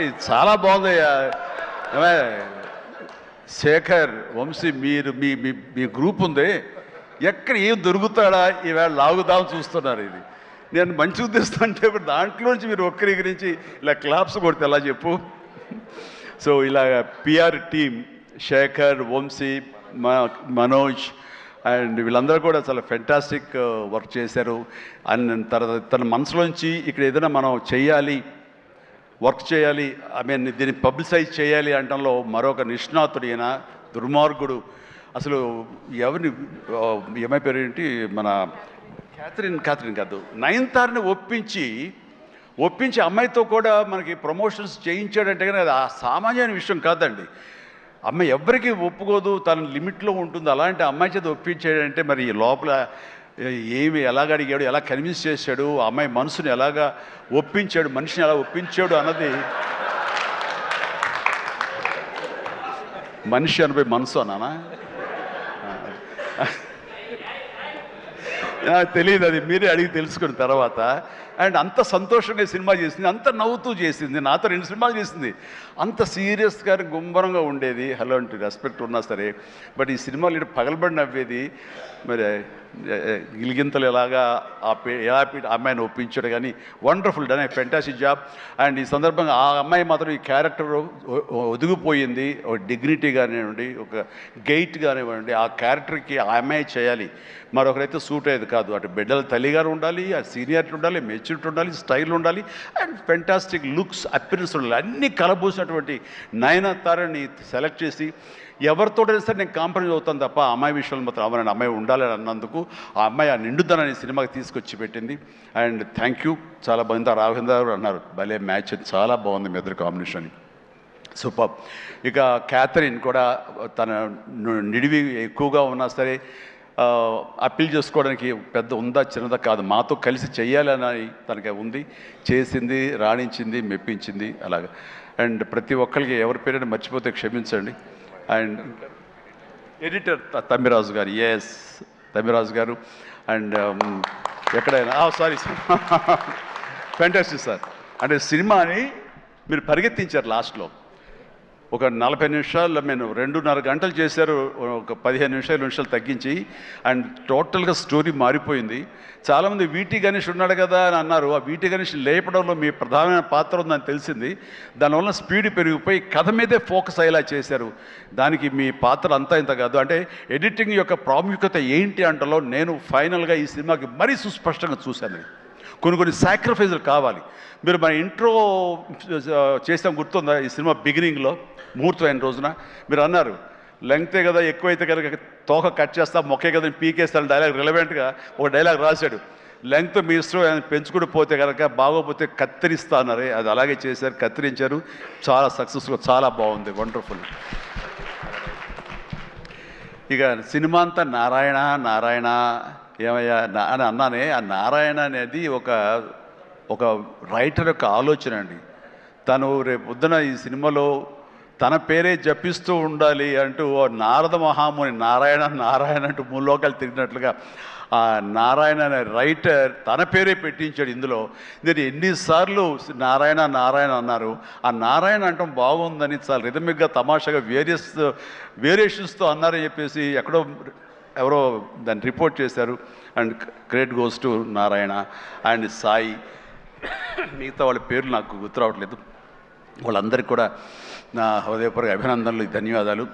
ఇది చాలా బాగుందయ్యా. ఏమే, శేఖర్, వంశీ, మీరు మీ మీ మీ గ్రూప్ ఉంది, ఎక్కడ ఏం దొరుకుతాడా ఈవేళ లాగుదాం చూస్తున్నారు. ఇది నేను మంచి ఉద్దేశం అంటే ఇప్పుడు దాంట్లోంచి మీరు ఒక్కరి గురించి ఇలా క్లాప్స్ కొడితే ఎలా చెప్పు. సో ఇలా PR team Shekhar, Vamshi, Manoj and వీళ్ళందరూ కూడా చాలా ఫెంటాస్టిక్ వర్క్ చేశారు. అండ్ తర్వాత తన మనసులోంచి ఇక్కడ ఏదైనా మనం చేయాలి, వర్క్ చేయాలి, ఐ మీన్ దీన్ని పబ్లిసైజ్ చేయాలి అంటంలో మరొక నిష్ణాతుడు ఈయన. దుర్మార్గుడు అసలు. ఎవరిని ఏమై పేరు ఏంటి, మన క్యాథరిన్ కాదు, నయనతారని ఒప్పించి అమ్మాయితో కూడా మనకి ప్రమోషన్స్ చేయించాడంటే కానీ అది ఆ సామాన్యమైన విషయం కాదండి. అమ్మాయి ఎవరికి ఒప్పుకోదు, తన లిమిట్లో ఉంటుంది. అలాంటి అమ్మాయి చేత ఒప్పించాడంటే మరి లోపల ఏమి ఎలాగ అడిగాడు, ఎలా కన్విన్స్ చేశాడు, ఆ అమ్మాయి మనసుని ఎలాగా ఒప్పించాడు, మనిషిని ఎలా ఒప్పించాడు అన్నది. మనిషి అనిపై మనసు అన్నానా తెలియదు, అది మీరే అడిగి తెలుసుకున్న తర్వాత. అండ్ అంత సంతోషంగా సినిమా చేసింది, అంత నవ్వుతూ చేసింది. నాతో 2 సినిమాలు చేసింది. అంత సీరియస్గా గుంభరంగా ఉండేది. హలో అంటే రెస్పెక్ట్ ఉన్నా సరే. బట్ ఈ సినిమాలు ఇటు పగలబడి నవ్వేది. మరి గిలిగింతలు ఎలాగా ఎలా అమ్మాయిని ఒప్పించాడు. కానీ wonderful done, fantastic job. And ఈ సందర్భంగా ఆ అమ్మాయి మాత్రం ఈ క్యారెక్టర్ ఒదిగిపోయింది. ఒక డిగ్నిటీ కానివ్వండి, ఒక గెయిట్ కానివ్వండి, ఆ క్యారెక్టర్కి ఆ అమ్మాయి చేయాలి. మరొకరైతే సూట్ అయ్యేది కాదు. అటు బిడ్డల తల్లిగారు ఉండాలి, ఆ సీనియారిటీ ఉండాలి, మెచ్యూరిటీ ఉండాలి, స్టైల్ ఉండాలి, అండ్ ఫెంటాస్టిక్ లుక్స్, అపిరెన్స్ ఉండాలి. అన్నీ కలబూసినటువంటి నయనతారని సెలెక్ట్ చేసి ఎవరితోటైనా సరే నేను కాంప్రమైజ్ అవుతాను తప్ప ఆ అమ్మాయి విషయంలో మాత్రం అమ్మాయి అమ్మాయి ఉండాలని అన్నందుకు ఆ అమ్మాయి ఆ నిండుదనాన్ని సినిమాకి తీసుకొచ్చి పెట్టింది. And thank you. చాలా బాగుంది. రాఘవేంద్ర గారు అన్నారు భలే మ్యాచ్, చాలా బాగుంది మీ ఇద్దరు కాంబినేషన్. సూపర్. ఇక క్యాథరిన్ కూడా తన నిడివి ఎక్కువగా ఉన్నా సరే అప్పీల్ చేసుకోవడానికి పెద్ద ఉందా చిన్నదా కాదు, మాతో కలిసి చెయ్యాలని తనకి ఉంది. చేసింది, రాణించింది, మెప్పించింది అలాగా. అండ్ ప్రతి ఒక్కరికి ఎవరి పేరైనా మర్చిపోతే క్షమించండి. అండ్ ఎడిటర్ తమ్మిరాజు గారు, ఎస్ తమ్మిరాజు గారు. అండ్ ఎక్కడైనా సారీ ఫెంటాస్టిక్ సార్. అంటే సినిమాని మీరు పరిగెత్తించారు లాస్ట్లో. ఒక 40 నిమిషాల్లో నేను 2.5 గంటలు చేశారు, ఒక 15 నిమిషాలు తగ్గించి. అండ్ టోటల్గా స్టోరీ మారిపోయింది. చాలామంది వీటి గణేష్ ఉన్నాడు కదా అని అన్నారు. ఆ వీటి గణేష్ లేపడంలో మీ ప్రధానమైన పాత్ర ఉందని తెలిసింది. దానివల్ల స్పీడ్ పెరిగిపోయి కథ మీదే ఫోకస్ అయ్యేలా చేశారు. దానికి మీ పాత్ర అంతా ఇంత కాదు. అంటే ఎడిటింగ్ యొక్క ప్రాముఖ్యత ఏంటి అంటలో నేను ఫైనల్గా ఈ సినిమాకి మరీ సుస్పష్టంగా చూశాను. కొన్ని సాక్రిఫైజులు కావాలి. మీరు మన ఇంట్రో చేసాం గుర్తుందా, ఈ సినిమా బిగినింగ్లో ముహూర్తం అయిన రోజున మీరు అన్నారు లెంగ్తే కదా ఎక్కువైతే కనుక తోక కట్ చేస్తా, మొక్కే కదా పీకేస్తాను డైలాగ్. రిలవెంట్గా ఒక డైలాగ్ రాశాడు, లెంగ్త్ మీ ఇష్టం పెంచుకుంటూ పోతే కనుక బాగోపోతే కత్తిరిస్తా అన్నారే, అది అలాగే చేశారు, కత్తిరించారు. చాలా సక్సెస్ఫుల్, చాలా బాగుంది, వండర్ఫుల్. ఇక సినిమా అంతా నారాయణ నారాయణ ఏమయ్యా అని అన్నానే. ఆ నారాయణ అనేది ఒక రైటర్ యొక్క ఆలోచన అండి. తను రేపు పొద్దున ఈ సినిమాలో తన పేరే జపిస్తూ ఉండాలి అంటూ నారద మహాముని నారాయణ నారాయణ అంటూ 3 లోకాలు తిరిగినట్లుగా ఆ నారాయణ అనే రైటర్ తన పేరే పెట్టించాడు ఇందులో. నేను ఎన్నిసార్లు నారాయణ నారాయణ అన్నారు. ఆ నారాయణ అంటాం బాగుందని చాలా రిథమిక్గా తమాషాగా వేరియేషన్స్తో అన్నారని చెప్పేసి ఎవరో దాన్ని రిపోర్ట్ చేశారు. And credit goes to Narayana and Sai. మిగతా వాళ్ళ పేర్లు నాకు గుర్తు రావట్లేదు. వాళ్ళందరికీ కూడా నా హృదయపూర్వక అభినందనలు, ధన్యవాదాలు.